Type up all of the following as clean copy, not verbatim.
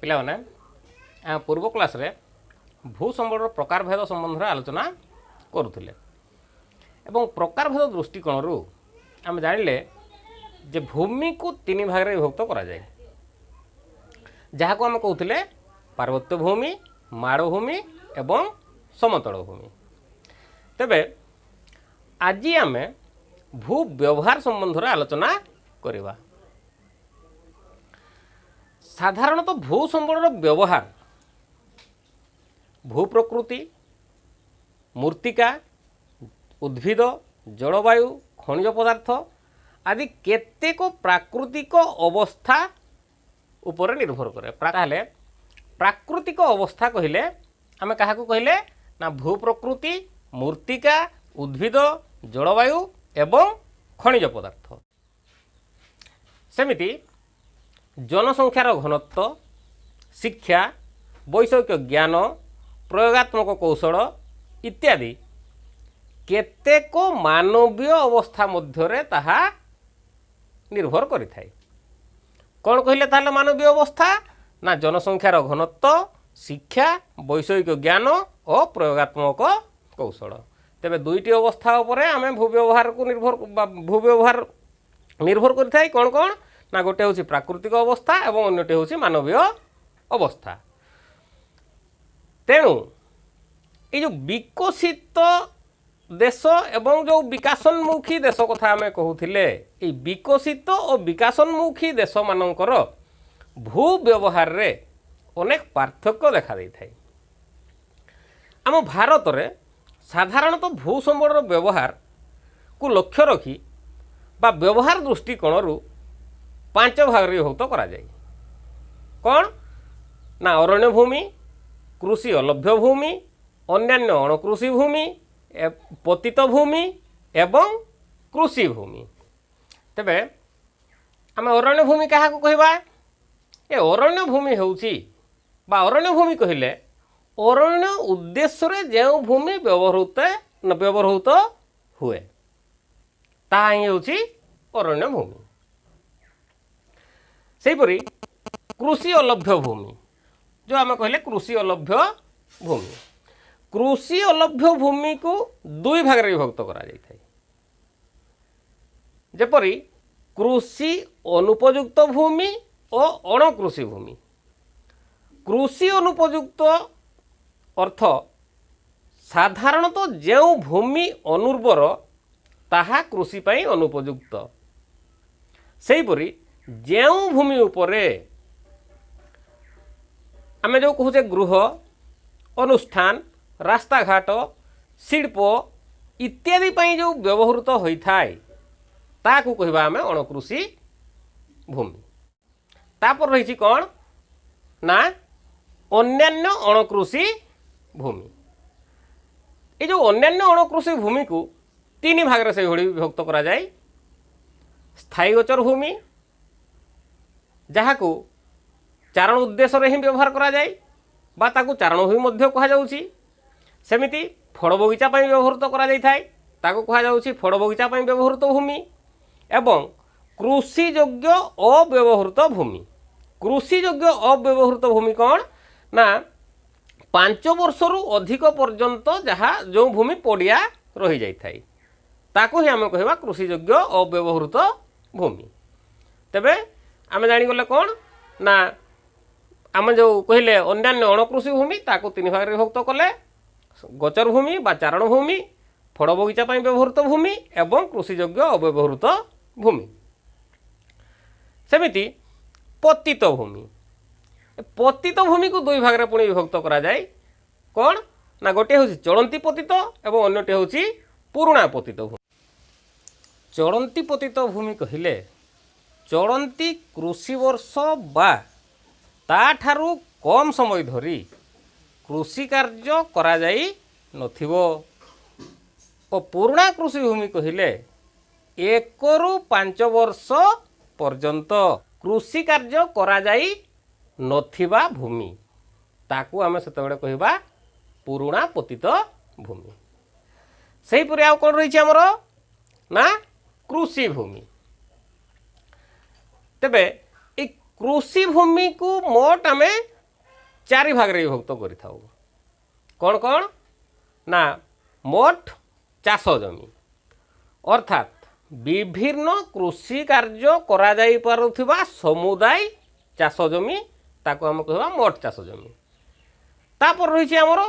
पिलाने पूर्व क्लास रे भूसंबल प्रकार भेद संबंध में आलोचना करुले एवं प्रकार भेद दृष्टिकोण आम जानिले जे भूमि को तीन भाग में विभक्त करा जाए जहाँ को आम कहते पार्वत्य भूमि माड़भूमि एवं समतल भूमि। तेबे आज आम भू व्यवहार संबंध में आलोचना करवा। साधारणतः भू संबल व्यवहार भू प्रकृति मूर्तिका उद्भिद जलवायु खनिज पदार्थ आदि केतेक प्राकृतिक अवस्था उपर निर्भर करे। ताहले प्राकृतिक अवस्था कहले आमे काहाकू कहले ना भू प्रकृति मूर्तिका उद्भिद जलवायु एवं खनिज पदार्थ। सेमिति जनसंख्यार घनत्व शिक्षा वैषयिक ज्ञान प्रयोगात्मक कौशल इत्यादि केतेक मानवीय अवस्था मध्यरे ताहा निर्भर करि थाए। कौन कहले ताहले मानवीय अवस्था ना जनसंख्यार घनत्व शिक्षा वैषयिक ज्ञान और प्रयोगात्मक कौशल। तेबे दुईटी अवस्था उपरे आमे भू व्यवहार को निर्भर करि थाए। कौन कौन ना गोटे होछि प्राकृतिक अवस्था एवं अन्यटी होछि मानवीय अवस्था। तेणु ये जो विकसित देश एवं जो विकासोन्मुखी देश कथा आम कहूले विकसित और विकासोन्मुखी देश मानकर भू व्यवहार रे अनेक पार्थक्य देखा दे थाए। आम भारत रे साधारणतः भू संबल व्यवहार को लक्ष्य रखी बा व्यवहार दृष्टिकोण 5 भाग विभक्त करा जाए। कौन ना अरण्य भूमि कृषि अलभ्य भूमि अन्यान्य अणकृषि भूमि पतित भूमि एवं कृषि भूमि। तेबे आम अरण्य भूमि क्या कहवा ये अरण्य भूमि होउची बा अरण्य भूमि कहले अरण्य उद्देश्य रे जो भूमि व्यवहृत हुए ताहा ही होउची अरण्य भूमि। सेहीपरि कृषि अलभ्य भूमि जो आम कहले कृषि अलभ्य भूमि कृषि अलभ्य भूमि को 2 भाग में विभक्त करा जाय थाए। जेपरि कृषि अनुपयुक्त भूमि और अणकृषि भूमि। कृषि अनुपयुक्त अर्थ साधारणतः जो भूमि अनुर्वर ताहा कृषि पाई अनुपयुक्त। सेहीपरि जो भूमि उपरे आमे जो कहूचे गृह अनुष्ठान रास्ता घाट शिल्प इत्यादि पाई जो व्यवहृत होता है ताकू कहवा आमे अणकृषि भूमि। तापर रही कौन ना अन्यान्य अणकृषि भूमि। ये जो अन्यान्य अणकृषि भूमि को 3 भाग से विभक्त करा जाए। स्थायी गोचर भूमि जहाँ को चारण उद्देश्य रे ही व्यवहार करा जाए बा ताकू चारण भूमि मध्य कहा जाउची। सेमिति फड़ बगीचा पाई व्यवहृत करा जाय थाए ताकू कहा जाउची फड़ बगीचा पाई व्यवहृत भूमि एवं कृषि योग्य अव्यवहृत भूमि। कृषि योग्य अव्यवहृत भूमि कौन ना 5 वर्ष रु अधिक पर्यंत जहाँ जो भूमि पड़िया रही जाय थाए ताकू ही आम कहवा कृषि योग्य अव्यवहृत भूमि। तेबे आम जानिगले कौन ना आम जो कहले अन्यान्य अणकृषि भूमि ताकू 3 भाग में विभक्त कले गोचर भूमि बा चारण भूमि फड़ बगीचा पाई व्यवहृत भूमि एवं कृषि योग्य अव्यवहृत भूमि। सेमिति पतित भूमि। पतित भूमि को 2 भाग में पुणी विभक्त करा जाए। कौन ना गोटे हूँ चलंती पतित एवं अन्यटे हूँ पुराणा पतित भूमि। चलंती पतित भूमि कहले चलंती कृषि वर्ष बा ताठारू कम समय धरी कृषि कार्य करा जाई नथिबो और पुराणा कृषि भूमि कहले 1 रु 5 वर्ष पर्यंत कृषि कार्य करा जाई नथिबा भूमि ताकू आमे सेतेबेले कहबा पुराणा पतित भूमि। सेहीपरि आउ कोन रहिछि हमर ना कृषि भूमि। तेबे ए कृषि भूमि को मोट आमे चारि भाग रे विभक्त करिथाउ। कौन कौन ना मोट चाष जमी अर्थात विभिन्न कृषि कार्य करा जाई पारुथिबा समुदाय चाष जमी ताको हम कहबा मोट चाष जमी। तापर रही आमर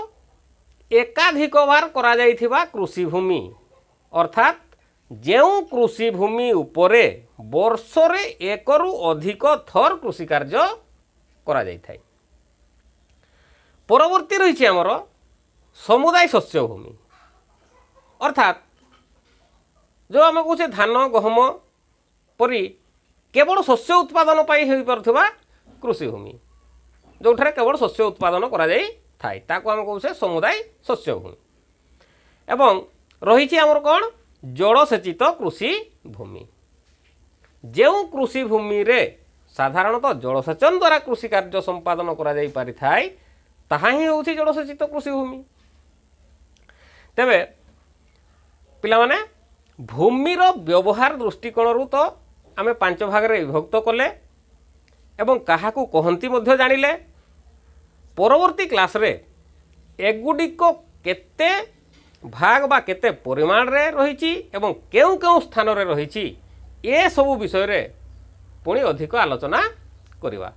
एकाधिक बार करा जाइथिबा कृषि भूमि अर्थात जेउ कृषि भूमि उपरे वर्षरे एक रु अधिक थर कृषि कार्य करा जाइथाय। परवर्ती रही आमर समुदाय शस्य भूमि अर्थात जो आम कहे धान गहम परी केवल शस्य उत्पादन हो पारुथिबा कृषि भूमि जोठारे केवल शस्य उत्पादन करा जाई थाए ताको आम कहे समुदाय शस्य भूमि। एवं रही आमर कौन जलसेचित कृषि भूमि जेउ कृषि भूमि रे साधारणतः जलसेचन द्वारा कृषि कार्य संपादन करा जाई पारि थाए ताहा ही होउछि जलसेचित कृषि भूमि। तेबे पिला माने भूमिर व्यवहार दृष्टिकोण तो आमे 5 भाग रे विभक्त कले एवं काहाकू कहंती मध्य जानिले। परवर्ती क्लास रे एगुडिक केते भाग बा केते परिमाण रे रहिछि एवं केउ केउ स्थान रे रहिछि ए सब विषय रे पुणी अधिक आलोचना करिवा।